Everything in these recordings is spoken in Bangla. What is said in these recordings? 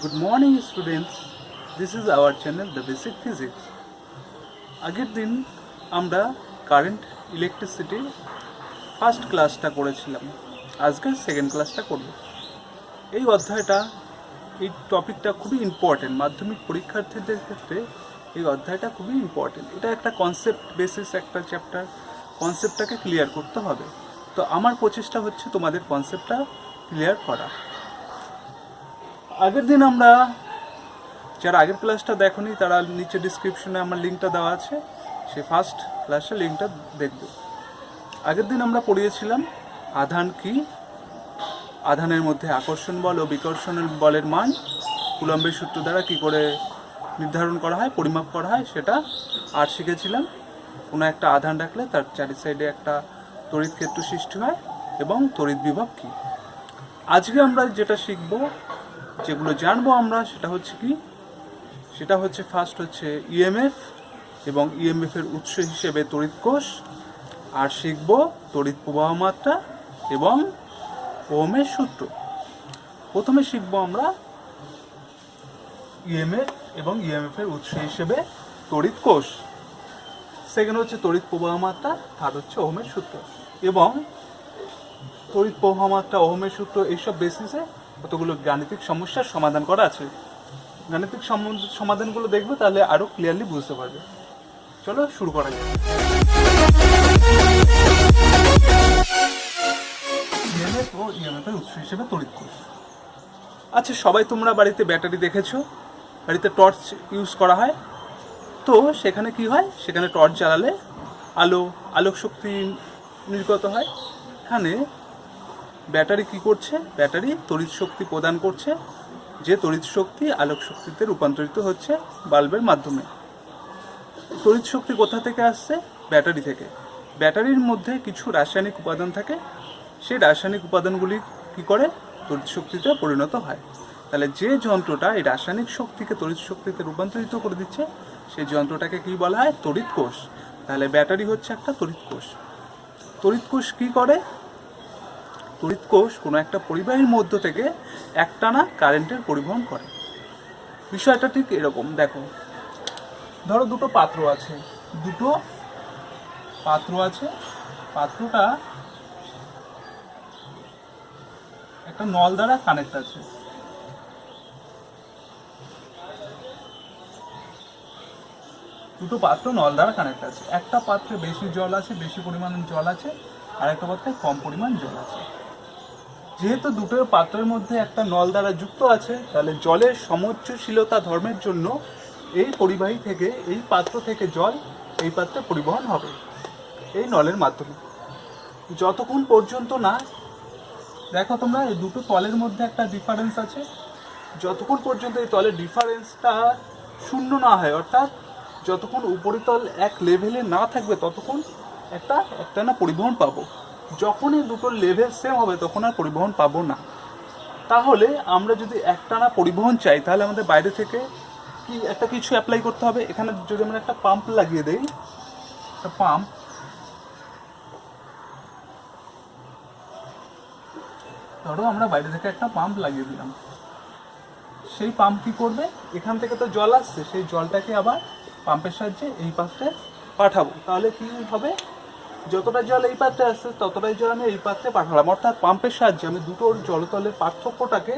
Good morning students. This is our channel The Basic Physics. আগের দিন আমরা কারেন্ট ইলেকট্রিসিটির ফার্স্ট ক্লাসটা করেছিলাম। আজকে সেকেন্ড ক্লাসটা করব। এই অধ্যায়টা এই টপিকটা খুবই ইম্পর্টেন্ট। মাধ্যমিক পরীক্ষার্থীদের ক্ষেত্রে এই অধ্যায়টা খুবই ইম্পর্টেন্ট। এটা একটা কনসেপ্ট বেসিস একটা চ্যাপ্টার, কনসেপ্টটাকে ক্লিয়ার করতে হবে। তো আমার প্রচেষ্টা হচ্ছে তোমাদের কনসেপ্টটা ক্লিয়ার করা। আগের দিন আমরা যারা আগের ক্লাসটা দেখোনি তারা নিচে ডিসক্রিপশনে আমার লিঙ্কটা দেওয়া আছে, সে ফার্স্ট ক্লাসের লিঙ্কটা দেখবে। আগের দিন আমরা পড়িয়েছিলাম আধান কি, আধানের মধ্যে আকর্ষণ বল ও বিকর্ষণ বলের মান কুলম্বের সূত্র দ্বারা কি করে নির্ধারণ করা হয়, পরিমাপ করা হয় সেটা। আর শিখেছিলাম কোনো একটা আধান রাখলে তার চারি সাইডে একটা তড়িৎ ক্ষেত্র সৃষ্টি হয় এবং তড়িৎ বিভব কী। আজকে আমরা যেটা শিখব, যেগুলো জানবো আমরা, সেটা হচ্ছে কি, সেটা হচ্ছে ফার্স্ট হচ্ছে ইএমএফ এবং ইএমএফের উৎস হিসেবে তড়িৎ কোষ। আর শিখব তড়িৎ প্রবাহ মাত্রা এবং ওহমের সূত্র। প্রথমে শিখব আমরা ইএমএফ এবং ইএমএফের উৎস হিসেবে তড়িৎ কোষ। সেকেন্ড হচ্ছে তড়িৎ প্রবাহ মাত্রা, থার্ড হচ্ছে ওহমের সূত্র। এবং তড়িৎ প্রবাহ মাত্রা, ওহমের সূত্র এইসব বেসিসে কতগুলো গাণিতিক সমস্যার সমাধান করা আছে। গাণিতিক সমাধানগুলো দেখবে, তাহলে আরও ক্লিয়ারলি বুঝতে পারবে। চলো শুরু করা যাক। ইএমএফ ও ইএমএফের উৎস হিসেবে তড়িৎ কোষ। আচ্ছা, সবাই তোমরা বাড়িতে ব্যাটারি দেখেছো, বাড়িতে টর্চ ইউজ করা হয়। তো সেখানে কি হয়, সেখানে টর্চ জ্বালালে আলোক শক্তি নির্গত হয়। এখানে ব্যাটারি কি করছে, ব্যাটারি তড়িৎ শক্তি প্রদান করছে, যে তড়িৎ শক্তি আলোক শক্তিতে রূপান্তরিত হচ্ছে বাল্বের মাধ্যমে। তড়িৎ শক্তি কোথা থেকে আসছে? ব্যাটারি থেকে। ব্যাটারির মধ্যে কিছু রাসায়নিক উপাদান থাকে, সেই রাসায়নিক উপাদানগুলি কি করে তড়িৎ শক্তিতে পরিণত হয়। তাহলে যে যন্ত্রটা এই রাসায়নিক শক্তিকে তড়িৎ শক্তিতে রূপান্তরিত করে দিচ্ছে, সেই যন্ত্রটাকে কি বলা হয়? তড়িৎ কোষ। তাহলে ব্যাটারি হচ্ছে একটা তড়িৎ কোষ। তড়িৎ কোষ কী করে? তড়িৎ কোষ কোনো একটা পরিবাহীর মধ্য থেকে একটানা কারেন্টের পরিবহন করে। বিষয়টা ঠিক এরকম, দেখো, ধরো দুটো পাত্র আছে, পাত্রটা একটা নল দ্বারা কানেক্ট আছে। দুটো পাত্র নল দ্বারা কানেক্ট আছে। একটা পাত্রে বেশি জল আছে, বেশি পরিমাণ জল আছে, আর একটা পাত্রে কম পরিমাণ জল আছে। যেহেতু দুটো পাত্রের মধ্যে একটা নল দ্বারা যুক্ত আছে, তাহলে জলের সমোচ্চশীলতা ধর্মের জন্য এই পরিবাহী থেকে, এই পাত্র থেকে জল এই পাত্রে পরিবহন হবে এই নলের মাধ্যমে। যতক্ষণ পর্যন্ত না, দেখো তোমরা, এই দুটো তলের মধ্যে একটা ডিফারেন্স আছে, যতক্ষণ পর্যন্ত এই তলের ডিফারেন্সটা শূন্য না হয়, অর্থাৎ যতক্ষণ উপরিতল এক লেভেলে না থাকবে, ততক্ষণ একটানা পরিবহন পাবো। যখনই দুটোর লেভেল সেম হবে, তখন আর পরিবহন পাবো না। তাহলে আমরা যদি একটানা পরিবহন চাই, তাহলে আমাদের বাইরে থেকে কি একটা কিছু অ্যাপ্লাই করতে হবে। এখানে যদি আমরা একটা পাম্প লাগিয়ে দেই, একটা পাম্প, ধরো আমরা বাইরে থেকে একটা পাম্প লাগিয়ে দিলাম, সেই পাম্প কি করবে, এখান থেকে তো জল আসছে, সেই জলটাকে আবার পাম্পের সাহায্যে এই পাত্রে পাঠাবো। তাহলে কি হবে, যতটা জল এই পাত্রে আসছে ততটাই জল আমি এই পাত্রে পাঠালাম। অর্থাৎ পাম্পের সাহায্যে আমি দুটোর জলতলের পার্থক্যটাকে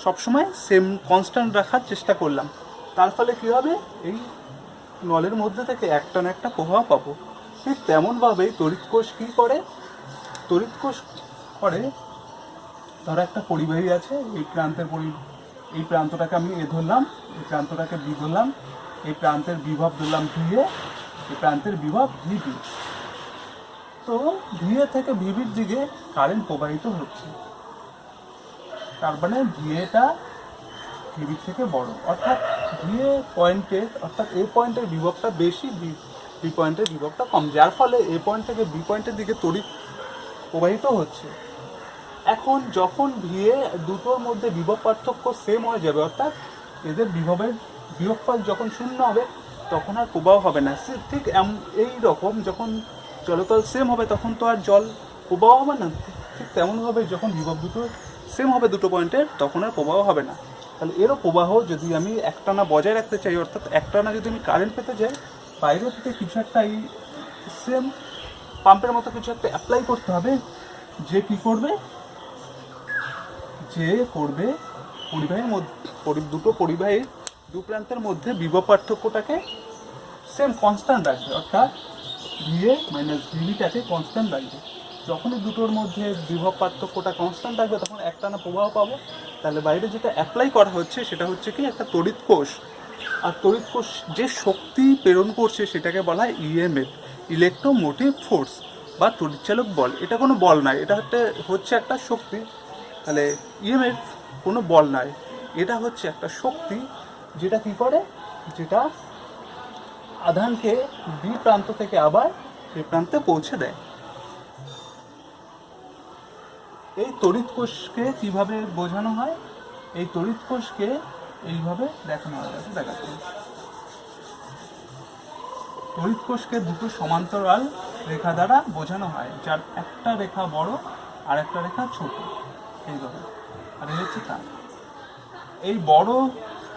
সবসময় সেম কনস্ট্যান্ট রাখার চেষ্টা করলাম। তার ফলে কী হবে, এই নলের মধ্যে থেকে একটা না একটা প্রবাহ পাবো। ঠিক তেমনভাবেই তড়িৎ কোষ কী করে, তড়িৎ কোষ করে, ধরো একটা পরিবাহী আছে, এই প্রান্তটাকে আমি এ ধরলাম, এই প্রান্তটাকে বি ধরলাম, এই প্রান্তের বিভব ধরলাম ভিএ, এই প্রান্তের বিভব ভিবি। তো ভিএ থেকে ভিবির দিকে কারেন্ট প্রবাহিত হচ্ছে, তার মানে ভিএটা ভিবির থেকে বড়, অর্থাৎ ভিএ পয়েন্টের, অর্থাৎ এ পয়েন্টের বিভবটা বেশি, বি পয়েন্টের বিভবটা কম, যার ফলে এ পয়েন্ট থেকে বি পয়েন্টের দিকে তড়িৎ প্রবাহিত হচ্ছে। এখন যখন ভিএ দুটোর মধ্যে বিভব পার্থক্য সেম হয়ে যাবে, অর্থাৎ এদের বিভবের বিয়োগফল যখন শূন্য হবে, তখন আর প্রবাহ হবে না। ঠিক এই রকম, যখন জলতল সেম হবে তখন তো আর জল প্রবাহ হবে না। ঠিক তেমনভাবে যখন বিভব দুটো সেম হবে দুটো পয়েন্টের, তখন আর প্রবাহ হবে না। তাহলে এরও প্রবাহ যদি আমি একটানা বজায় রাখতে চাই, অর্থাৎ একটানা যদি আমি কারেন্ট পেতে যাই, বাইরে থেকে কিছু একটা এই সেম পাম্পের মতো কিছু একটা অ্যাপ্লাই করতে হবে, যে কি করবে, যে করবে পরিবাহীর মধ্যে দুটো পরিবাহীর দু প্রান্তের মধ্যে বিভব পার্থক্যটাকে সেম কনস্ট্যান্ট রাখবে, অর্থাৎ ভিএ মাইনাস ভিবিটাকে কনস্ট্যান্ট রাখবে। যখনই দুটোর মধ্যে বিভব পার্থক্যটা কনস্ট্যান্ট থাকবে তখন একটানা প্রবাহ পাবো। তাহলে বাইরে যেটা অ্যাপ্লাই করা হচ্ছে সেটা হচ্ছে কি একটা তড়িৎ কোষ, আর তড়িৎ কোষ যে শক্তি প্রেরণ করছে সেটাকে বলা হয় ইএমএফ, ইলেকট্রোমোটিভ ফোর্স বা তড়িৎচালক বল। এটা কোনো বল নয়, এটা হচ্ছে একটা শক্তি। তাহলে ইএমএফ কোনো বল নয়, এটা হচ্ছে একটা শক্তি যেটা কি করে, যেটা আধানকে বি প্রান্ত থেকে আবার এ প্রান্তে পৌঁছে দেয়। এই তড়িৎ কোষকে কিভাবে বোঝানো হয়, এই তড়িৎ কোষকে এইভাবে দেখানো হয়, দেখাচ্ছি। তড়িৎ কোষকে দুটো সমান্তরাল রেখা দ্বারা বোঝানো হয়, যার একটা রেখা বড় আর একটা রেখা ছোট, এইভাবে। আর এই হচ্ছে তার এই বড়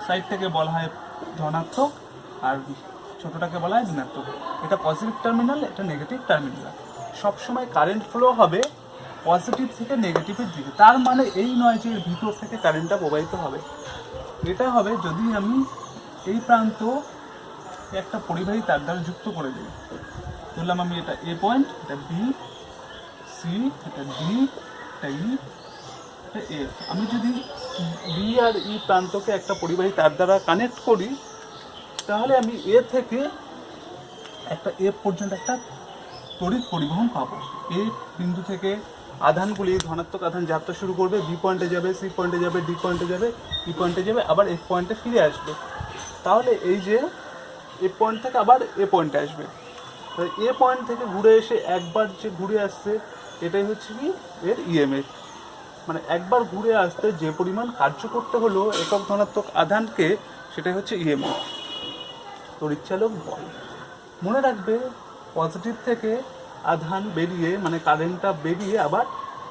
সাইডটাকে বলা হয় ধনাত্মক আর ছোটটাকে বলা হয় ঋণাত্মক। এটা পজিটিভ টার্মিনাল, এটা নেগেটিভ টার্মিনাল। সবসময় কারেন্ট ফ্লো হবে পজিটিভ থেকে নেগেটিভের দিকে। তার মানে এই নয় যে ভিতর থেকে কারেন্টটা প্রবাহিত হবে। এটা হবে যদি আমি এই প্রান্ত একটা পরিবাহী তার দ্বারা যুক্ত করে দিই। ধরলাম আমি এটা এ পয়েন্ট, এটা বি, সি, এটা ডি, এটা ই, এটা এফ। আমি যদি বি আর ই প্রান্তকে একটা পরিবাহী তার দ্বারা কানেক্ট করি, তাহলে আমি এ থেকে একটা এফ পর্যন্ত একটা তড়িৎ পরিবহন পাবো। এই বিন্দু থেকে আধানগুলি, ধনাত্মক আধান যাত্রা শুরু করবে, বি পয়েন্টে যাবে, সি পয়েন্টে যাবে, ডি পয়েন্টে যাবে, ই পয়েন্টে যাবে, আবার এফ পয়েন্টে ফিরে আসবে। তাহলে এই যে এ পয়েন্ট থেকে আবার এ পয়েন্টে আসবে, এ পয়েন্ট থেকে ঘুরে এসে একবার যে ঘুরে আসছে, এটাই হচ্ছে কি এর ইএমএফ। মানে একবার ঘুরে আসতে যে পরিমাণ কার্য করতে হলো একক ধনাত্মক আধানকে, সেটাই হচ্ছে ইএমএফ, তড়িৎচালক বল। মনে রাখবে পজিটিভ থেকে আধান বেরিয়ে, মানে কারেন্টটা বেরিয়ে আবার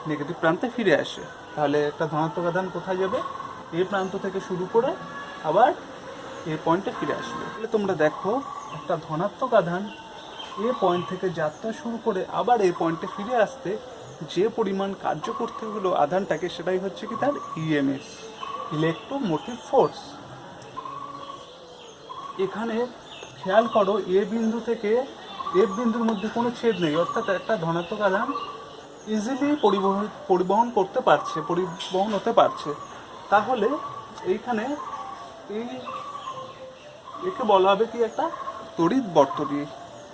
নেগেটিভ প্রান্তে ফিরে আসে। তাহলে একটা ধনাত্মক আধান কোথায় যাবে, এ প্রান্ত থেকে শুরু করে আবার এ পয়েন্টে ফিরে আসবে। তাহলে তোমরা দেখো একটা ধনাত্মক আধান এ পয়েন্ট থেকে যাত্রা শুরু করে আবার এ পয়েন্টে ফিরে আসতে যে পরিমাণ কার্য করতে হলো আধানটাকে, সেটাই হচ্ছে কি তার ইএমএফ, ইলেকট্রোমোটিভ ফোর্স। এখানে খেয়াল করো এ বিন্দু থেকে এফ বিন্দুর মধ্যে কোনো ছেদ নেই, অর্থাৎ একটা ধনাত্মক আধান ইজিলি পরিবহন হতে পারছে। তাহলে এইখানে একে বলা হবে কি একটা তড়িৎ বর্তনী।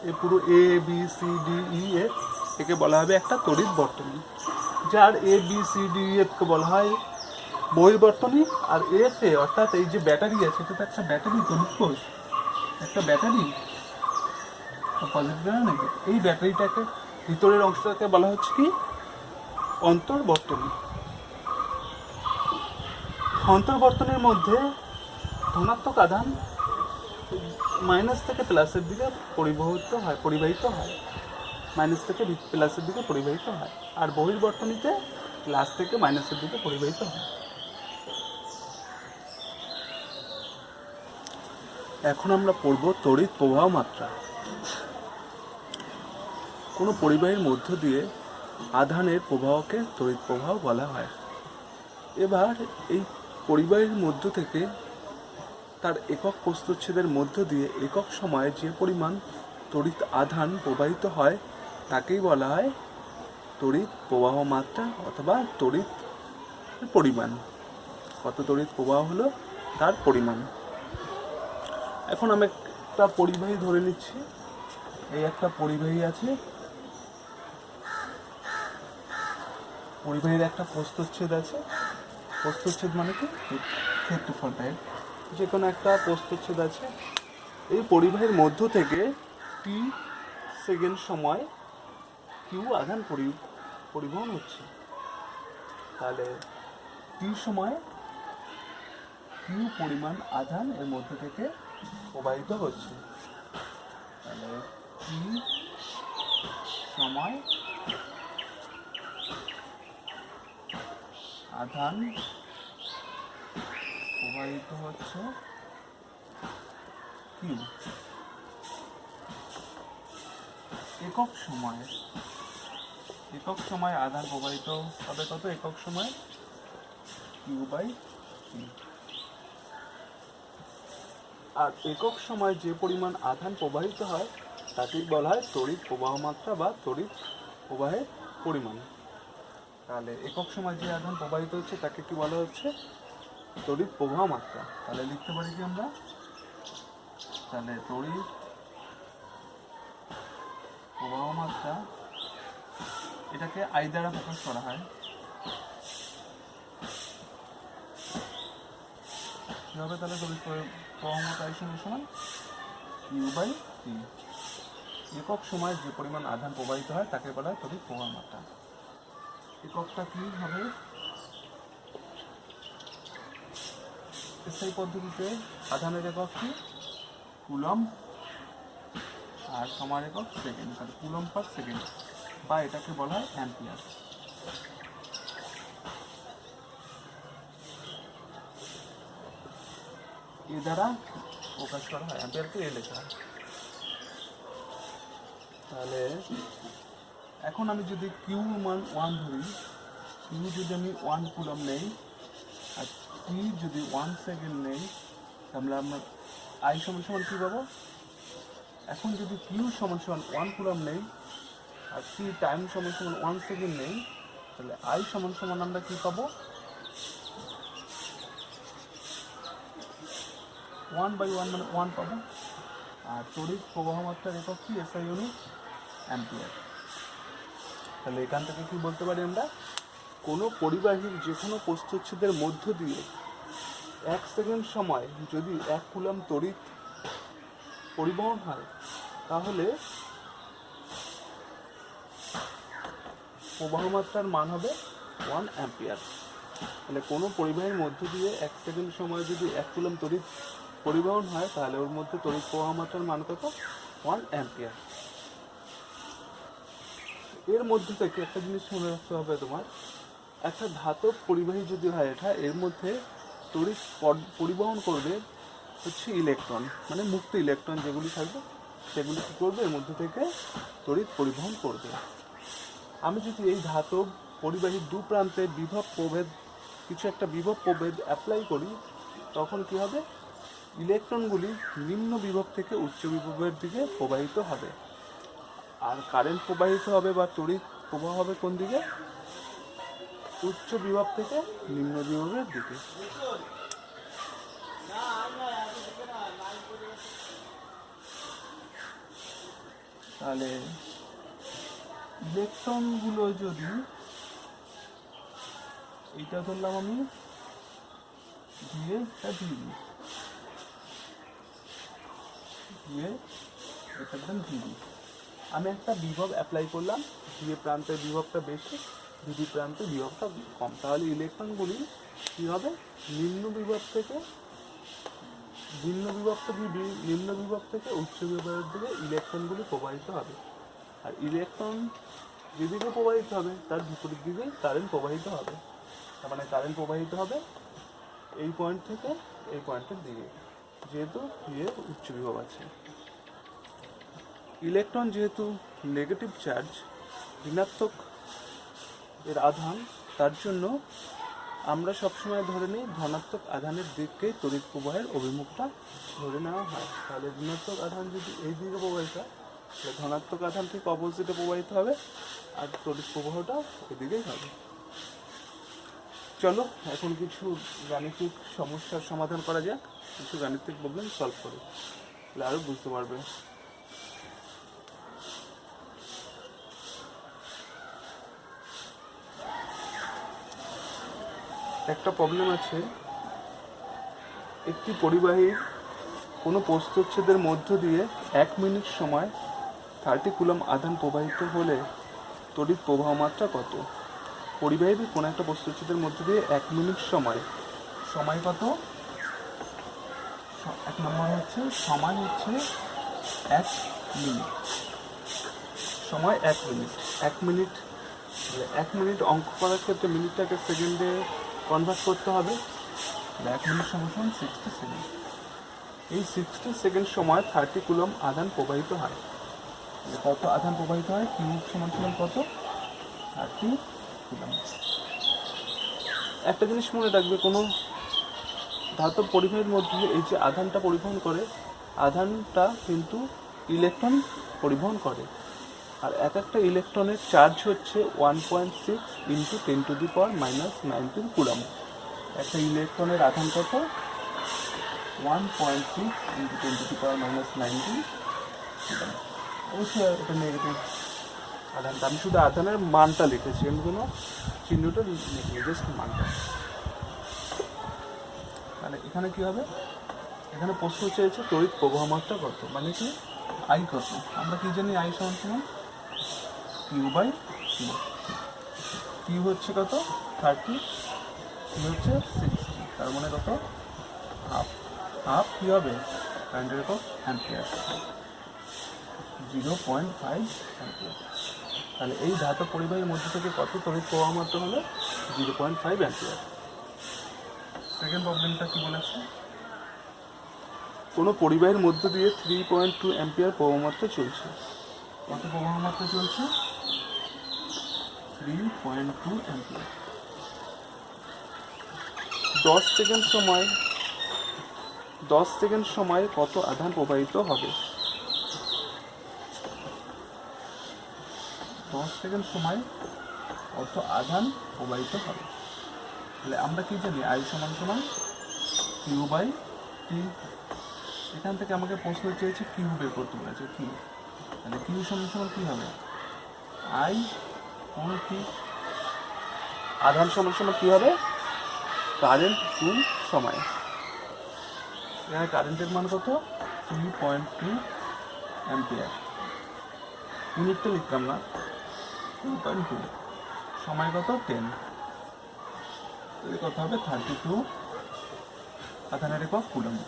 এ পুরো A B C D E F, একে বলা হবে একটা তড়িৎ বর্তনী, যার এ বি সি ডি এফকে বলা হয় বহির্বর্তনী। আর এফ এ অর্থাৎ এই যে ব্যাটারি আছে, এটা তো একটা ব্যাটারি, তড়িৎ কোষ একটা ব্যাটারি, পজিটিভ নাকি, এই ব্যাটারিটাকে ভিতরের অংশটাকে বলা হচ্ছে কি অন্তর্বর্তনী। অন্তর্বর্তনীর মধ্যে ধনাত্মক আধান মাইনাস থেকে প্লাসের দিকে পরিবাহিত হয়, মাইনাস থেকে প্লাসের দিকে পরিবাহিত হয়, আর বহির্বর্তনীতে প্লাস থেকে মাইনাসের দিকে পরিবাহিত হয়। এখন আমরা পড়ব তড়িৎ প্রবাহ মাত্রা। কোনো পরিবাহীর মধ্য দিয়ে আধানের প্রবাহকে তড়িৎ প্রবাহ বলা হয়। এবার এই পরিবাহীর মধ্য থেকে তার একক প্রস্থচ্ছেদের মধ্য দিয়ে একক সময়ে যে পরিমাণ তড়িৎ আধান প্রবাহিত হয় তাকেই বলা হয় তড়িৎ প্রবাহ মাত্রা অথবা তড়িৎ পরিমাণ। কত তড়িৎ প্রবাহ হলো তার পরিমাণ। এখন আমি একটা পরিবাহী ধরে নিচ্ছি, এই একটা পরিবাহী আছে, পরিবাহীর একটা প্রস্থচ্ছেদ আছে। প্রস্থচ্ছেদ মানে কি ক্ষেত্রফল টাইপ, যে কোনো একটা প্রস্থচ্ছেদ আছে। এই পরিবাহীর মধ্য থেকে টি সেকেন্ড সময় কিউ আধান পরিবহন হচ্ছে। তাহলে টি সময় কিউ পরিমাণ আধান এর মধ্য থেকে প্রবাহিত হচ্ছে। তাহলে টি সময় আধান প্রবাহিত প্রবাহিত হচ্ছে কিউ একক সময় আধান প্রবাহিত হবে কত একক সময় কিউ বাই টি। আর একক সময় যে পরিমাণ আধান প্রবাহিত হয় তাকেই বলা হয় তড়িৎ প্রবাহ মাত্রা বা তড়িৎ প্রবাহের পরিমাণ। তাহলে একক সময় যে আধান প্রবাহিত হচ্ছে তাকে কি বলা হচ্ছে তড়িৎ প্রবাহ মাত্রা। তাহলে লিখতে পারি কি আমরা, তাহলে তড়িৎ প্রবাহ মাত্রা এটাকে আই দ্বারা প্রকাশ করা হয়। কি হবে তাহলে তড়িৎ প্রবাহ মাত্রা আই সমান কিউ বাই টি। একক সময় যে পরিমাণ আধান প্রবাহিত হয় তাকে বলা হয় তড়িৎ প্রবাহ মাত্রা। এককটা কি হবে, সেই পদ্ধতিতে আধানের একক কি কুলম্ব আর সময়ের একক সেকেন্ড, তাহলে কুলম্ব পার সেকেন্ড বা এটাকে বলা হয় অ্যাম্পিয়ার। এ দ্বারা প্রকাশ করা হয়, অ্যাম্পিয়ারকে এ লেখা হয়। তাহলে এখন আমি যদি কিউ মান 1 ধরি, কিউ যদি আমি 1 কুলম্ব নেই আর টি যদি 1 সেকেন্ড নেই, তাহলে আমরা আই সমান সমান কী পাবো, এখন যদি কিউ সমান সমান 1 কুলম্ব নেই আর টি টাইম সমান সমান 1 সেকেন্ড নেই, তাহলে আই সমান সমান আমরা কী পাবো 1/1 মানে 1 পাবো। আর তড়িৎ প্রবাহ মাত্রার একক কি এসআই ইউনিট অ্যাম্পিয়ার। তাহলে এখান থেকে কি বলতে পারি আমরা, কোনো পরিবাহীর যে কোনো প্রস্থচ্ছেদের মধ্য দিয়ে 1 সেকেন্ড সময় যদি 1 কুলম্ব তড়িৎ পরিবহন হয় তাহলে প্রবাহ মাত্রার মান হবে 1 অ্যাম্পিয়ার। তাহলে কোনো পরিবাহীর মধ্য দিয়ে 1 সেকেন্ড সময় যদি 1 কুলম্ব তড়িৎ পরিবহন হয় তাহলে ওর মধ্যে তড়িৎ প্রবাহ মাত্রার মান কত 1 অ্যাম্পিয়ার। এর মধ্যে থেকে একটা জিনিস মনে রাখতে হবে তোমার, একটা ধাতব পরিবাহী যদি হয় এটা এর মধ্যে তড়িৎ পরিবহন করবে হচ্ছে ইলেকট্রন, মানে মুক্ত ইলেকট্রন যেগুলি থাকবে সেগুলি কী করবে এর মধ্যে থেকে তড়িৎ পরিবহন করবে। আমি যদি এই ধাতব পরিবাহীর দু প্রান্তে বিভব প্রভেদ কিছু একটা বিভব প্রভেদ অ্যাপ্লাই করি তখন কি হবে, ইলেকট্রনগুলি নিম্ন বিভব থেকে উচ্চ বিভবের দিকে প্রবাহিত হবে। আর কারেন্ট প্রবাহিত হবে বা তড়িৎ প্রবাহ হবে কোন দিকে, উচ্চ বিভব থেকে নিম্ন বিভবের দিকে। তাহলে ইলেকট্রনগুলো যদি এইটা ধরলাম আমি দিয়ে এটা ভিবি দিয়ে এটা একদম ভিবি, আমি একটা বিভব অ্যাপ্লাই করলাম, দিয়ে প্রান্তের বিভবটা বেশি ভিবি প্রান্তের বিভবটা কম, তাহলে ইলেকট্রনগুলি কী হবে নিম্ন বিভব থেকে উচ্চ বিভবের দিকে ইলেকট্রনগুলি প্রবাহিত হবে। আর ইলেকট্রন যেদিকে প্রবাহিত হবে তার বিপরীত দিকে কারেন্ট প্রবাহিত হবে। তার মানে কারেন্ট প্রবাহিত হবে এই পয়েন্ট থেকে এই পয়েন্টের দিকে, যেহেতু এর উচ্চ বিভব আছে। ইলেকট্রন যেহেতু নেগেটিভ চার্জ, ঋণাত্মক এর আধান, তার জন্য আমরা সবসময় ধরে নিই ধনাত্মক আধানের দিককেই তড়িৎ প্রবাহের অভিমুখটা ধরে নেওয়া হয়। তাহলে ঋণাত্মক আধান যদি এই দিকে প্রবাহিত হয় তাহলে ধনাত্মক আধান ঠিক অপোজিটে প্রবাহিত হবে আর তড়িৎ প্রবাহটা এদিকেই হবে। চলো এখন কিছু গাণিতিক সমস্যার সমাধান করা যাক, কিছু গাণিতিক প্রবলেম সলভ করি, তাহলে আরও বুঝতে পারবে। একটা প্রবলেম আছে, একটি পরিবাহীর কোনো প্রস্থচ্ছেদের মধ্য দিয়ে 1 মিনিট সময় 30 কুলম্ব আধান প্রবাহিত হলে তড়িৎ প্রবাহ মাত্রা কত? পরিবাহীর কোনো একটা প্রস্থচ্ছেদের মধ্য দিয়ে 1 মিনিট সময় কত, 1 নম্বর হচ্ছে সময় হচ্ছে 1 মিনিট, সময় 1 মিনিট। 1 মিনিট অঙ্ক করার ক্ষেত্রে মিনিটটাকে সেকেন্ডে কনভার্ট করতে হবে। 1 মিনিট সমান সমান 60 সেকেন্ড। এই 60 সেকেন্ড সময় 30 কুলম্ব আধান প্রবাহিত হয়। কত আধান প্রবাহিত হয়? কিউ সমান সমান কত? 30 কুলম্ব। একটা জিনিস মনে রাখবে, কোনো ধাতব পরিবাহীর মধ্যে এই যে আধানটা পরিবহন করে, আধানটা কিন্তু ইলেকট্রন পরিবহন করে। আর এক একটা ইলেকট্রনের চার্জ হচ্ছে 1.6 ইন্টু 10⁻⁻⁹ কুলম্ব। একটা ইলেকট্রনের আধান কত? 1.6 ইন্টু 10⁻⁻⁹ কুলম্ব। অবশ্যই এটা নেগেটিভ আধানটা, আমি শুধু আধানের মানটা লিখেছি, আমি কোনো চিহ্নটা লিখিনি, জাস্ট মানটা। তাহলে এখানে কি হবে? এখানে প্রশ্ন চেয়েছে তড়িৎ প্রবাহ মাত্রা কত, মানে কি আই কত। আমরা কি জানি? আই সমান সমান কিউ বাই কিউ। কিউ হচ্ছে কত? 30, কিউ হচ্ছে 60, তার মানে কত? হাফ। হাফ কি হবে? কারেন্টের একক অ্যাম্পিয়ার, 0.5 অ্যাম্পিয়ার। তাহলে এই ধাতব পরিবাহীর মধ্যে থেকে কত তড়িৎ প্রবাহ মাত্রা হলো? 0.5 অ্যাম্পিয়ার। সেকেন্ড প্রবলেমটা কি বলেছে? কোনো পরিবাহীর মধ্য দিয়ে 3.2 অ্যাম্পিয়ার প্রবাহমাত্রা চলছে। কত প্রবাহমাত্রা চলছে? 3.2 অ্যাম্পিয়ার। 10 সেকেন্ড সময় কত আধান প্রবাহিত হবে? 10 সেকেন্ড সময় কত আধান প্রবাহিত হবে? তাহলে আমরা কি জানি? আই সমান সমান কিউ বাই টি। এখান থেকে আমাকে প্রশ্ন চেয়েছে কিউ বের করতে বলেছে, কিউ। তাহলে কিউ সমান সমান কী হবে? আই কোন টি। আধান সমান সমান কী হবে? কারেন্ট গুণ সময়। এখানে কারেন্টের মান কত? 3.2 অ্যাম্পিয়ার। ইউনিটটা লিখলাম না, 3.2। সময় কত? 10। কত হবে? 32 আধানের একক কুলম্ব।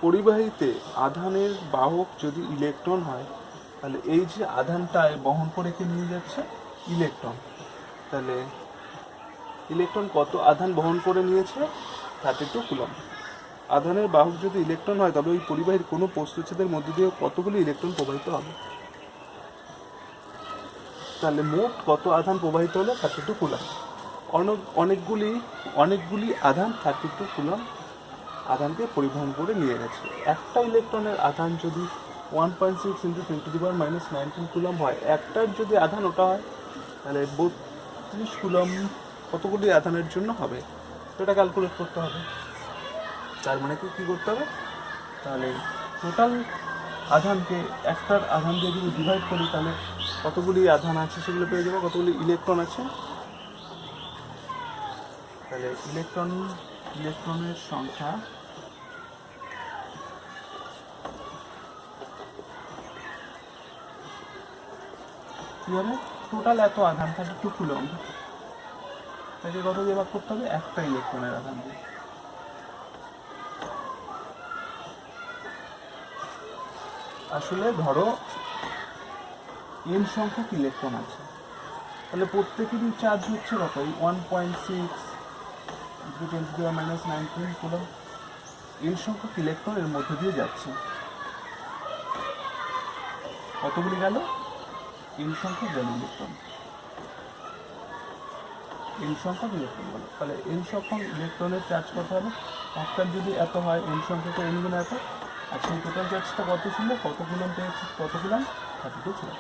পরিবাহীতে আধানের বাহক যদি ইলেকট্রন হয়, তাহলে এই যে আধানটায় বহন করে কে নিয়ে যাচ্ছে? ইলেকট্রন। তাহলে ইলেকট্রন কত আধান বহন করে নিয়েছে? 32 কুলম্ব। আধানের বাহক যদি ইলেকট্রন হয়, তবে ওই পরিবাহীর কোনো প্রস্থচ্ছেদের মধ্যে দিয়ে কতগুলি ইলেকট্রন প্রবাহিত হবে? তাহলে মোট কত আধান প্রবাহিত হলো? 32 কুলম্ব। অনেকগুলি আধান 32 কুলম্ব আধানকে পরিবহন করে নিয়ে গেছে। একটা ইলেকট্রনের আধান যদি 1.6 ইন্টু 10⁻⁻⁹ কুলম্ব হয়, একটার যদি আধান ওটা হয়, তাহলে 32 কুলম্ব কতগুলি আধানের জন্য হবে সেটা ক্যালকুলেট করতে হবে। তার মানে কি করতে হবে? তাহলে টোটাল আধানকে একটার আধান দিয়ে যদি ডিভাইড করি, তাহলে কতগুলি আধান আছে সেগুলো পেয়ে যাবো, কতগুলি ইলেকট্রন আছে। তাহলে ইলেকট্রনের সংখ্যা কি হবে? টোটাল এত আধান 32 কুলম্ব, তাকে কত দিয়ে ভাগ করতে হবে? একটা ইলেকট্রনের আধান দিয়ে। আসলে ধরো এন সংখ্যক ইলেকট্রন আছে, তাহলে প্রত্যেকেরই চার্জ হচ্ছে কত? 1.6 ইন্টু 10⁻⁻⁹ কুলম্ব। এন সংখ্যক ইলেকট্রন এর মধ্যে দিয়ে যাচ্ছে। কতগুলি গেল? এন সংখ্যক গেল ইলেকট্রন। এন সংখ্যক ইলেকট্রন গেল। তাহলে এন সংখ্যক ইলেকট্রনের চার্জ কত হবে? একটার যদি এত হয়, এন সংখ্যক এন গুণ এত, আর সেই টোটাল চার্জটা কত ছিল? কত কুলম্ব পেয়েছি? কত কুলম্ব? 32 ছিল।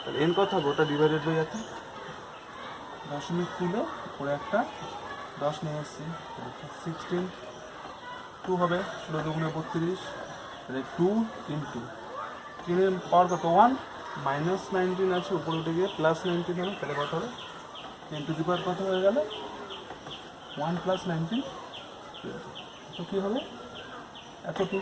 তাহলে এন কত হবে? ওটা ডিভাইডেড বাই এত, 0.2 ছিল, উপরে একটা 10 নিয়ে এসেছি, 16, 2 হবে, 16 দুগুণে 32, তাহলে 2 ইন্টু 3 পাওয়ার কত? 1, -19 আছে, উপরে উঠে গিয়ে +19 হবে, তাহলে কত হবে? 10⁻, কত হয়ে গেল? 1 + 19, তো কী হবে? এতটুকু।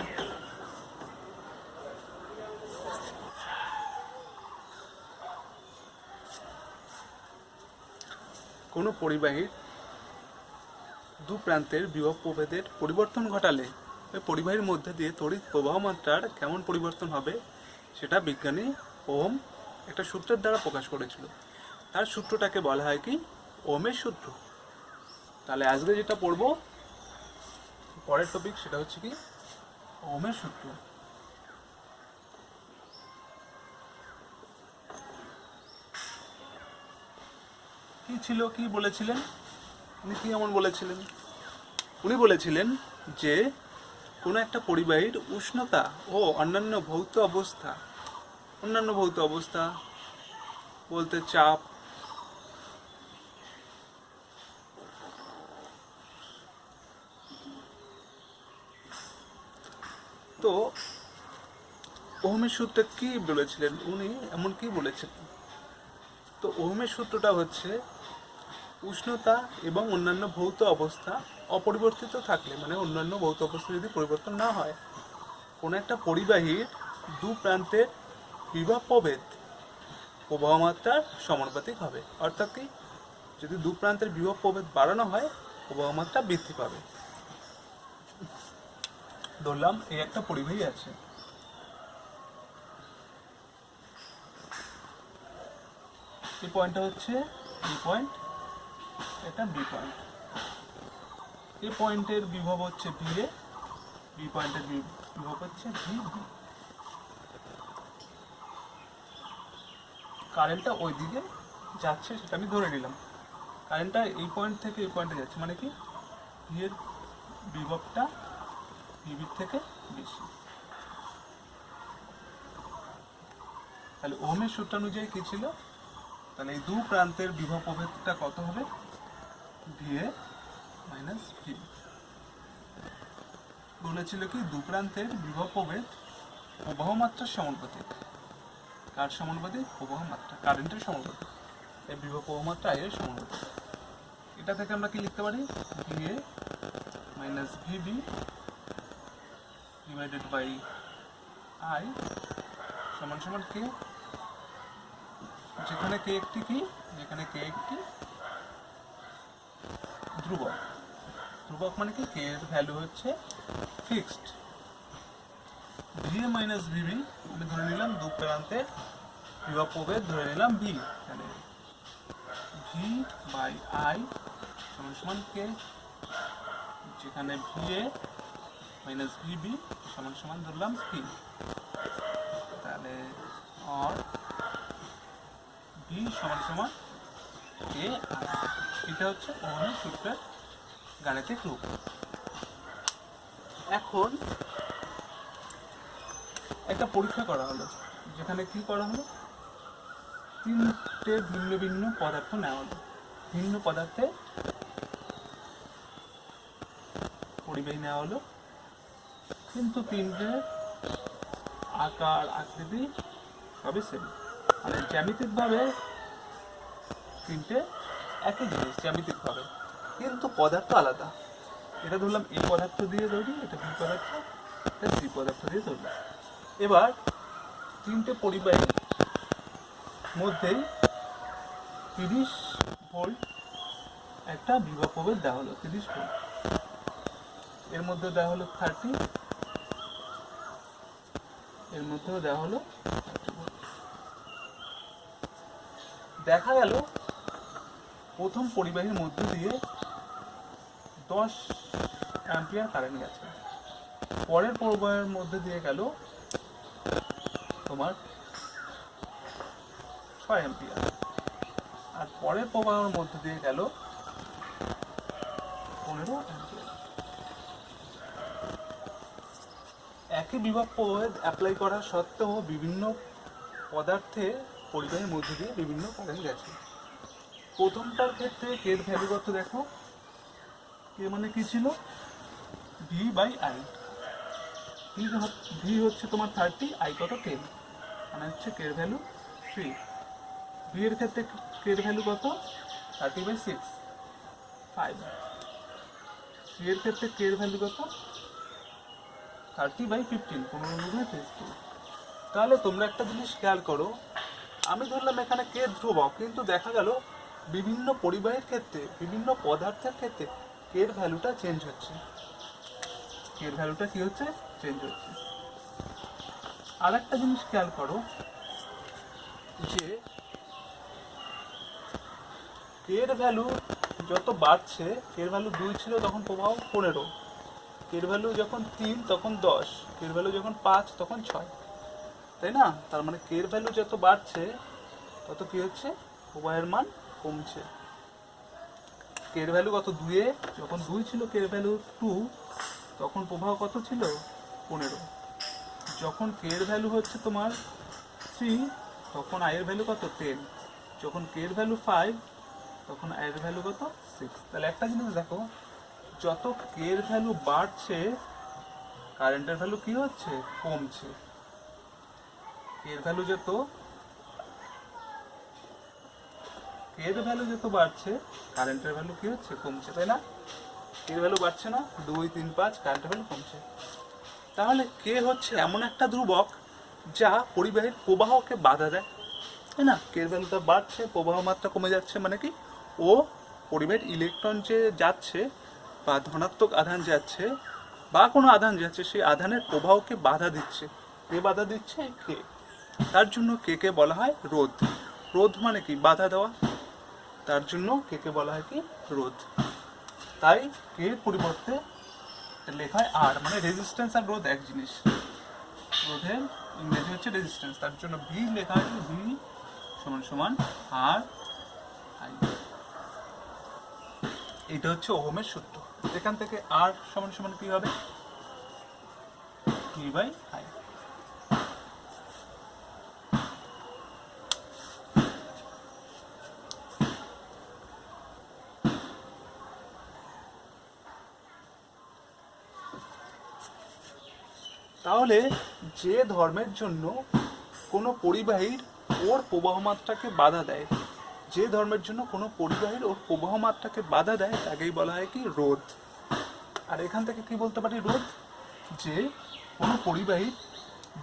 কোনো পরিবাহীর দু প্রান্তের বিভব প্রভেদের পরিবর্তন ঘটালে ওই পরিবাহীর মধ্যে দিয়ে তড়িৎ প্রবাহ মাত্রার কেমন পরিবর্তন হবে সেটা বিজ্ঞানী ওহম একটা সূত্রের দ্বারা প্রকাশ করেছিল। তার সূত্রটাকে বলা হয় কি? ওহমের সূত্র। তাহলে আজকে যেটা পড়বো পরের টপিক সেটা হচ্ছে কি ওহমের সূত্র। কি ছিল, কি বলেছিলেন উনি, কি এমন বলেছিলেন? উনি বলেছিলেন যে কোনো একটা পরিবাহীর উষ্ণতা ও অন্যান্য ভৌত অবস্থা বলতে চাপ, তো ওহমের সূত্র কি বলেছিলেন উনি, এমন কি বলেছিলেন? তো ওহমের সূত্রটা হচ্ছে উষ্ণতা এবং অন্যান্য ভৌত অবস্থা অপরিবর্তিত থাকলে, মানে অন্যান্য ভৌত অবস্থা যদি পরিবর্তন না হয়, কোনো একটা পরিবাহীর দু প্রান্তের বিভব প্রভেদ প্রবাহ মাত্রার সমানুপাতিক হবে। অর্থাৎ কি, যদি দু প্রান্তের বিভব প্রভেদ বাড়ানো হয় প্রবাহ মাত্রা বৃদ্ধি পাবে। ধরলাম এই একটা পরিবাহী আছে, এই পয়েন্টটা হচ্ছে বি পয়েন্ট, এটা বি পয়েন্ট। এই পয়েন্টের বিভব হচ্ছে ভি এ, বি পয়েন্টের বিভব হচ্ছে ভি বি। কারেন্টটা ওই দিকে যাচ্ছে সেটা আমি ধরে নিলাম। কারেন্টটা এই পয়েন্ট থেকে এই পয়েন্টে যাচ্ছে, মানে কি ভি এর বিভবটা ভিবির থেকে বেশি। তাহলে ওহমের সূত্র অনুযায়ী কি ছিল, তাহলে এই দু প্রান্তের বিভব প্রভেদটা কত হবে, ভি এ মাইনাস ভি। বলেছিল কি দু প্রান্তের বিভব প্রভেদ প্রবাহ মাত্রার সমানুপাতিক। কার সমানুপাতিক? প্রবাহ মাত্রা, কারেন্টের সমানুপাতিক। এই বিভব প্রবাহ মাত্রা আই এর সমানুপাতিক। এটা থেকে আমরা কি লিখতে পারি, V A minus VB divided by I সমান সমান কে, যেখানে কে একটি কি, যেখানে কে একটি ধ্রুবক। ধ্রুবক মানে কি, কে এর ভ্যালু হচ্ছে fixed. V A minus VB আমি ধরে নিলাম দু প্রান্তের বিভব প্রভেদ, ধরে নিলাম ভি, তাহলে ভি বাই আই সমান সমান কে, যেখানে ভি এ মাইনাস ভিবি সমান সমান ধরলাম পি। তাহলে আর ভি সমান সমান কে আই। এটা হচ্ছে ওহমের সূত্রের গাণিতিক রূপ। এখন একটা পরীক্ষা করা হলো, যেখানে কি করা হলো, তিনটে ভিন্ন ভিন্ন পদার্থ নেওয়া হলো। ভিন্ন পদার্থে পরিবাহী নেওয়া হলো, কিন্তু তিনটে আকার আকৃতি সবই সেম, মানে জ্যামিতিকভাবে তিনটে একই জিনিস জ্যামিতিকভাবে, কিন্তু পদার্থ আলাদা। এটা ধরলাম এই পদার্থ দিয়ে তৈরি, এটা বি পদার্থ, এটা সি পদার্থ দিয়ে তৈরি। এবার তিনটে পরিবাহীর মধ্যেই 30 ভোল্ট একটা বিভব প্রভেদ দেওয়া হলো, 30 ভোল্ট। এর মধ্যে দেওয়া হলো 30, এর মধ্যেও দেওয়া হলো 30 ভোল্ট। দেখা গেল প্রথম পরিবাহীর মধ্যে দিয়ে 10 অ্যাম্পিয়ার কারেন্ট গেছে, পরের পরিবাহীর মধ্যে দিয়ে গেল তোমার 6 অ্যাম্পিয়ার, আর পরের প্রবাহের মধ্যে দিয়ে গেল 15 অ্যাম্পিয়ার। একই বিভব প্রভেদ অ্যাপ্লাই করা সত্ত্বেও বিভিন্ন পদার্থে পরিবাহীর মধ্যে দিয়ে বিভিন্ন কারেন্ট গেছে। প্রথমটার ক্ষেত্রে কে এর ভ্যালু কত দেখো, কে মানে কি ছিল, ভি বাই আই। ভি হচ্ছে তোমার 30, আই কত 10, মানে হচ্ছে কে এর ভ্যালু 3। ভি এর ক্ষেত্রে কে এর ভ্যালু কত, 30/6, 5। সি এর ক্ষেত্রে কে এর ভ্যালু কত, 30/15, 15/15। তাহলে তোমরা একটা জিনিস খেয়াল করো, আমি ধরলাম এখানে কে ধ্রুবক, কিন্তু দেখা গেল বিভিন্ন পরিবাহীর ক্ষেত্রে, বিভিন্ন পদার্থের ক্ষেত্রে কে এর ভ্যালুটা চেঞ্জ হচ্ছে। কে এর ভ্যালুটা কি হচ্ছে, চেঞ্জ হচ্ছে। আর একটা জিনিস খেয়াল করো যে কে এর ভ্যালু যত বাড়ছে, কে এর ভ্যালু 2 ছিল তখন প্রবাহ 15, কে এর ভ্যালু যখন 3 তখন 10, কে এর ভ্যালু যখন 5 তখন 6, তাই না? তার মানে কে এর ভ্যালু যত বাড়ছে তত কি হচ্ছে, প্রবাহের মান কমছে। কে এর ভ্যালু কত, 2 এ যখন 2 ছিল কে এর ভ্যালু 2 তখন প্রবাহ কত ছিল, 15। যখন কে এর ভ্যালু হচ্ছে তোমার 3 তখন আই এর ভ্যালু কত, 10। যখন কে এর ভ্যালু 5 তখন আই এর ভ্যালু কত, 6। তাহলে একটা জিনিস দেখো, যত কে এর ভ্যালু বাড়ছে কারেন্টের ভ্যালু কি হচ্ছে, কমছে। কে এর ভ্যালু যত বাড়ছে কারেন্টের ভ্যালু কি হচ্ছে, কমছে, তাই না? কে এর ভ্যালু বাড়ছে না, 2, 3, 5, কারেন্টের ভ্যালু কমছে। তাহলে কে হচ্ছে এমন একটা ধ্রুবক যা পরিবাহীর প্রবাহকে বাধা দেয়, তাই না? কে এর ভ্যালুটা বাড়ছে, প্রবাহ মাত্রা কমে যাচ্ছে, মানে কি ও পরিবাহীর ইলেকট্রন যে যাচ্ছে বা ধনাত্মক আধান যাচ্ছে বা কোনো আধান যাচ্ছে, সেই আধানের প্রবাহকে বাধা দিচ্ছে। কে বাধা দিচ্ছে, কে। তার জন্য কে বলা হয় রোধ। রোধ মানে কি, বাধা দেওয়া, তার জন্য কে বলা হয় কি, রোধ। তাই কে পরিবর্তে লেখা হয় আর, মানে রেজিস্ট্যান্স আর রোধ এক জিনিস। রোধের ইংরেজি হচ্ছে রেজিস্ট্যান্স, তার জন্য ভি লেখা হয় ভি সমান সমান আর আই। এটা হচ্ছে ওহমের সূত্র। এখান থেকে আর সমান সমান কি হবে, ভি বাই আই। তাহলে যে ধর্মের জন্য কোনো পরিবাহীর ওর প্রবাহ মাত্রাকে বাধা দেয়, যে ধর্মের জন্য কোনো পরিবাহীর ওর প্রবাহ মাত্রাকে বাধা দেয় তাকেই বলা হয় কি, রোধ। আর এখান থেকে কি বলতে পারি, রোধ, যে কোনো পরিবাহীর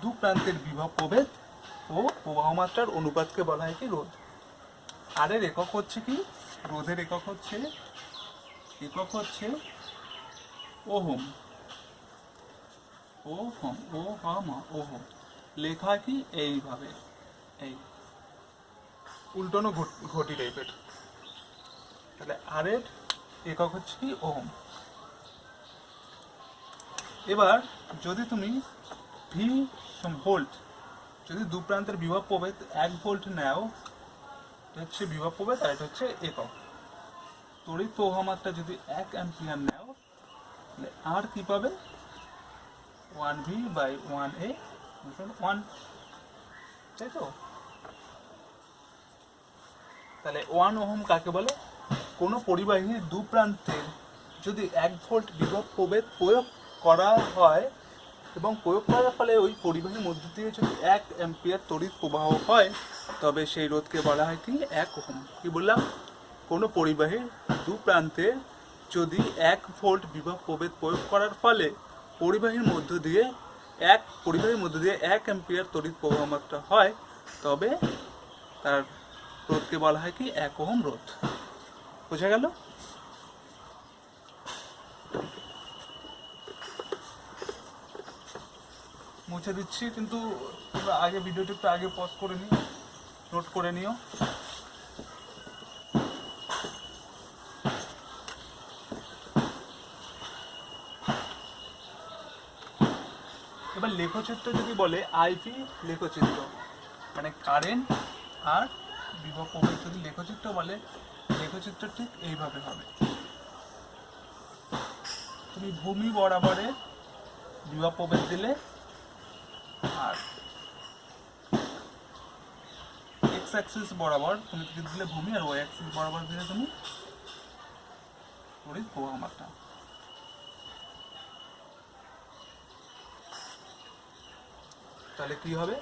দু প্রান্তের বিভব প্রভেদ ও প্রবাহ মাত্রার অনুপাতকে বলা হয় কি, রোধ। আর এর একক হচ্ছে কি, রোধের একক হচ্ছে ওহম। ওহম লেখা কি এইভাবে, এই উল্টানো ঘটি টাইপের। তাহলে আর এর একক হচ্ছে কি, ওহম। এবার যদি তুমি ভি ভোল্ট, যদি দু প্রান্তের বিভব প্রভেদ 1 ভোল্ট নাও, এটা হচ্ছে বিভব প্রভেদ আর এটা হচ্ছে একক। তড়িৎ প্রবাহ মাত্রা যদি 1 অ্যাম্পিয়ার নাও, তাহলে আর কি পাবে, 1V বাই 1A 1, তাই তো? তাহলে 1 ওহম কাকে বলে, কোনো পরিবাহীর দু প্রান্তে যদি 1 ভোল্ট বিভব প্রভেদ প্রয়োগ করা হয় এবং প্রয়োগ করার ফলে ওই পরিবাহীর মধ্য দিয়ে যদি 1 অ্যাম্পিয়ার তড়িৎ প্রবাহ হয়, তবে সেই রোধকে বলা হয় কি, 1 ওহম। কি বললাম, কোনো পরিবাহীর দু প্রান্তে যদি 1 ভোল্ট বিভব প্রভেদ প্রয়োগ করার ফলে পরিবাহীর মধ্য দিয়ে 1 অ্যাম্পিয়ার তড়িৎ প্রবাহ মাত্রা হয়, তবে তার রোধকে বলা হয় কি, 1 ওহম রোধ। বোঝা গেল? মুছে দিচ্ছি, কিন্তু তোমরা আগে ভিডিওটি একটু আগে পজ করে নিও, নোট করে নিও। এবার লেখচিত্র যদি বলে, আইভি লেখচিত্র মানে কারেন্ট আর বিভব প্রভেদ যদি লেখচিত্র বলে, লেখচিত্র ঠিক এইভাবে হবে। তুমি ভূমি বরাবরে বিভব প্রভেদ দিলে, আর এক্স অ্যাক্সিস বরাবর তুমি দিলে ভূমি, আর ওয়াই অ্যাক্সিস বরাবর দিলে তুমি তড়িৎ প্রবাহ মাত্রা। তাহলে কি হবে,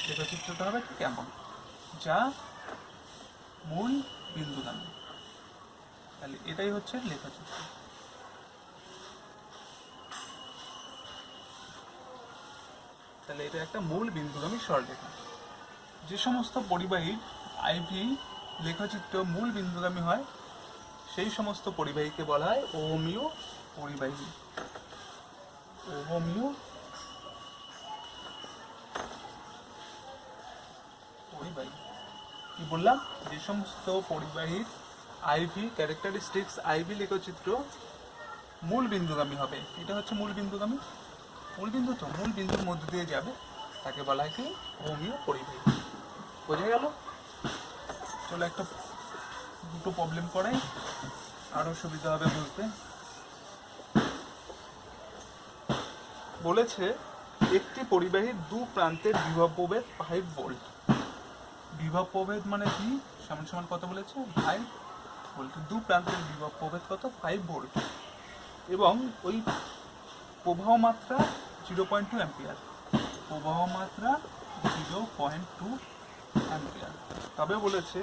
লেখচিত্রটা হবে ঠিক এমন, যা মূল বিন্দুগামী। তাহলে এটাই হচ্ছে লেখচিত্র। তাহলে এটা একটা মূল বিন্দুগামী সরলরেখা। যে সমস্ত পরিবাহীর আইভি লেখচিত্র মূল বিন্দুগামী হয়, সেই সমস্ত পরিবাহীকে বলা হয় ওহমীয় পরিবাহী। ওহমীয় পরিবাহী কি বললাম, যে সমস্ত পরিবাহীর আইভি ক্যারেক্টারিস্টিক্স আইভি লেখচিত্র মূল বিন্দুগামী হবে, এটা হচ্ছে মূল বিন্দুগামী, মূল বিন্দু তো মূল বিন্দুর মধ্যে দিয়ে যাবে, তাকে বলা হয় কি অহমীয় পরিবাহী। বোঝা গেল? চলো একটা দুটো প্রবলেম করাই, আরো সুবিধা হবে বুঝতে। বলেছে একটি পরিবাহীর দু প্রান্তের বিভব প্রভেদ 5 ভোল্ট। বিভব প্রভেদ মানে কি, সমান সমান কত বলেছে 5 ভোল্ট। দু প্রান্তের বিভব প্রভেদ কত 5 ভোল্ট, এবং ওই প্রবাহ মাত্রা 0.2 অ্যাম্পিয়ার, প্রবাহ মাত্রা 0.2 অ্যাম্পিয়ার। তবে বলেছে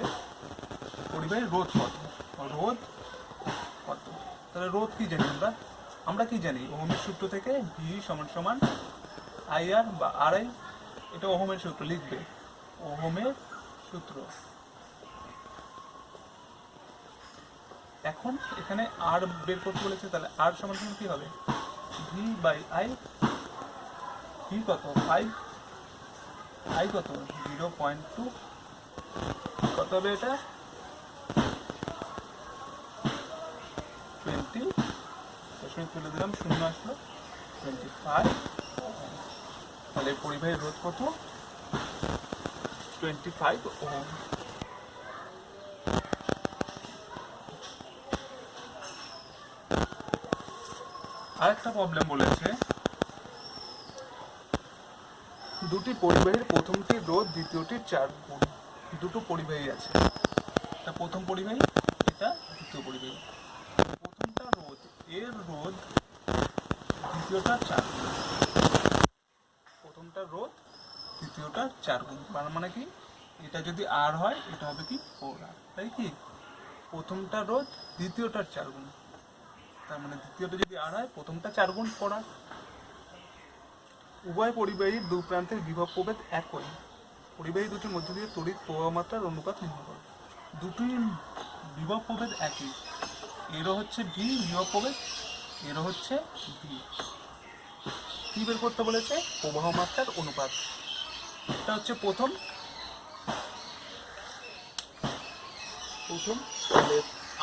পরিবাহীর রোধ কত, রোধ কত। তাহলে রোধ কি জানি আমরা কি জানি ওহমের সূত্র থেকে ভি সমান সমান আইআর বা আরআই, এটা ওহমের সূত্র লিখবে, ওহমের সূত্র। এখন এখানে আর বের করতে বলেছে, তাহলে আর সমান সমান কি হবে ভি বাই আই। ভি কত 5, আই কত 0.2, কত হবে এটা 20, তুলে দিলাম শূন্য আসলো 25। তাহলে পরিবাহীর রোধ কত 25 ওহম। আরেকটা প্রবলেম বলেছে দুটি পরিবাহীর প্রথমটির রোধ দ্বিতীয়টির 4 গুণ। দুটো পরিবাহী আছে, এটা প্রথম পরিবাহী, এটা দ্বিতীয় পরিবাহী। প্রথমটা রোধ, এর রোধ দ্বিতীয়টা 4 গুণ, প্রথমটা রোধ দ্বিতীয়টা 4 গুণ। মানে কি, এটা যদি আর হয় এটা হবে কি 4R, তাই কি প্রথমটা রোধ দ্বিতীয়টার 4 গুণ, তার মানে দ্বিতীয়টা যদি আর হয় প্রথমটা 4 গুণ 4R। উভয় পরিবাহীর দু প্রান্তের বিভব প্রভেদ একই, পরিবাহী দুটির মধ্যে দিয়ে তড়িৎ প্রবাহ মাত্রার অনুপাত নির্ণয় করো। দুটি বিভব প্রভেদ একই, এরও হচ্ছে ভি বিভব প্রভেদ, এরও হচ্ছে ভি। কি বের করতে বলেছে প্রবাহ মাত্রার অনুপাত। এটা হচ্ছে প্রথম,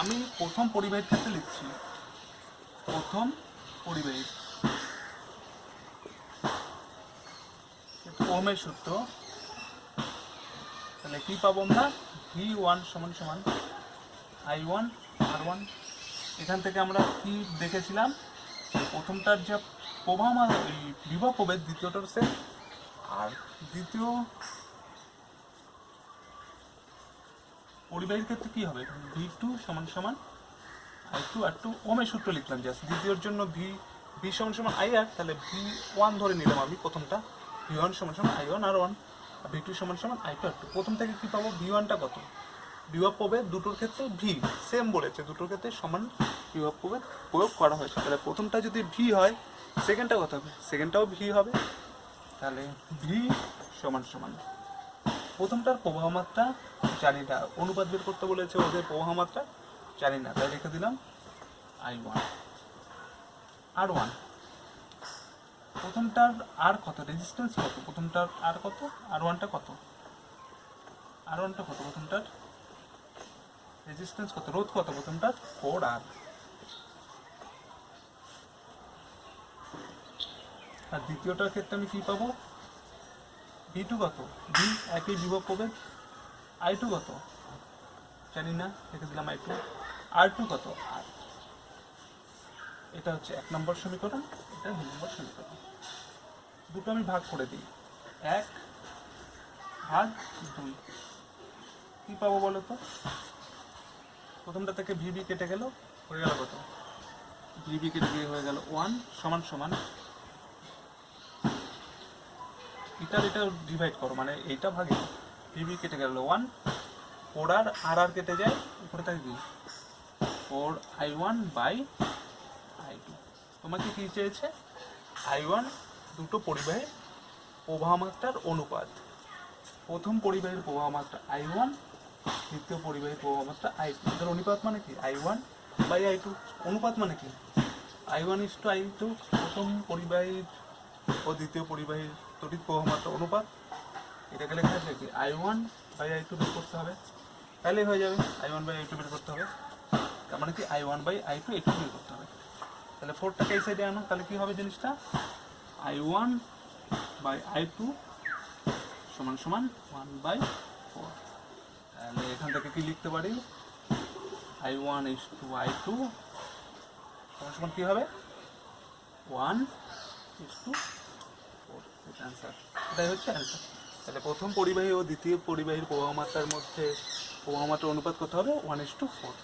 আমি প্রথম পরিবাহীর ক্ষেত্রে লিখছি, প্রথম পরিবাহী ওহমের সূত্র। তাহলে কি পাবো আমরা V1 সমান সমান I1 R1। এখান থেকে আমরা কি দেখেছিলাম, প্রথমটার যে প্রবাহ বিভব প্রভেদ দ্বিতীয়টার সে, আর দ্বিতীয় পরিবাহীর ক্ষেত্রে কি হবে V2 সমান সমান I2 R2। ওহমের সূত্র লিখলাম জাস্ট, দ্বিতীয়র জন্য V সমান সমান IR, তাহলে V1 ধরে নিলাম আমি প্রথমটা, V1 সমান সমান I1 R1, V2 সমান সমান I2 R2। প্রথম থেকে কি পাবো V1টা কত, বিভব প্রভেদ দুটোর ক্ষেত্রে ভি সেম বলেছে, দুটোর ক্ষেত্রে সমান বিভব প্রভেদ প্রয়োগ করা হয়েছে। তাহলে প্রথমটা যদি ভি হয় সেকেন্ডটা কত হবে, সেকেন্ডটাও ভি হবে। তাহলে ভি সমান সমান প্রথমটার প্রবাহ মাত্রা জানি না, অনুপাত বের করতে বলেছে, ওদের প্রবাহ মাত্রা জানি না, তাই রেখে দিলাম I1 R1। প্রথমটার আর কত, রেজিস্ট্যান্স কত, প্রথমটার আর কত, R1টা কত, R1টা কত, প্রথমটার রেজিস্ট্যান্স কত, রোধ কত, প্রথমটার 4R। আর দ্বিতীয়টার ক্ষেত্রে আমি কি পাবো V2 কত, ভি একই বিভব প্রভেদ, I2 কত জানি না, রেখে দিলাম I2। R2 কত R। এটা হচ্ছে 1 নম্বর সমীকরণ, এটা 2 নম্বর সমীকরণ। দুটো আমি ভাগ করে দিই, 1 ভাগ 2। কি পাবো বলো তো, প্রথমটা থেকে ভিবি কেটে গেল, হয়ে গেল কত, ভিবি কেটে গিয়ে হয়ে গেল 1 সমান সমান এটা ডিভাইড করো, মানে এইটা ভাগে ভিবি কেটে গেল 1, 4R আর কেটে যায়, উপরে থাকবে 4I1 বাই I2। তোমাকে কি চেয়েছে I1 দুটো পরিবাহীর প্রবাহ মাত্রার অনুপাত, প্রথম পরিবাহীর প্রবাহ মাত্রা I1, দ্বিতীয় পরিবাহীর প্রবাহ মাত্রা I2। এদের অনুপাত মানে কি I1 বাই I2। অনুপাত মানে কি I1:I2, প্রথম পরিবাহীর ও দ্বিতীয় পরিবাহীর তড়িৎ প্রবাহ মাত্রা অনুপাত। এটাকে লেখা আছে কি I1 বাই I2 বের করতে হবে, তাহলেই হয়ে যাবে। I1 বাই I2 বের করতে হবে, তার মানে কি I1 বাই I2 একটু বের করতে হবে। তাহলে 4টাকে এই সাইডে আনো, তাহলে কি হবে জিনিসটা I1 বাই I2 সমান সমান 1/4। তাহলে এখান থেকে কি লিখতে পারি I1 is to I2 সমান সমান কি হবে 1:4। এটা অ্যান্সার, এটাই হচ্ছে অ্যান্সার। তাহলে প্রথম পরিবাহী ও দ্বিতীয় পরিবাহীর প্রবাহ মাত্রার মধ্যে প্রবাহ মাত্রার অনুপাত কত হবে 1:4।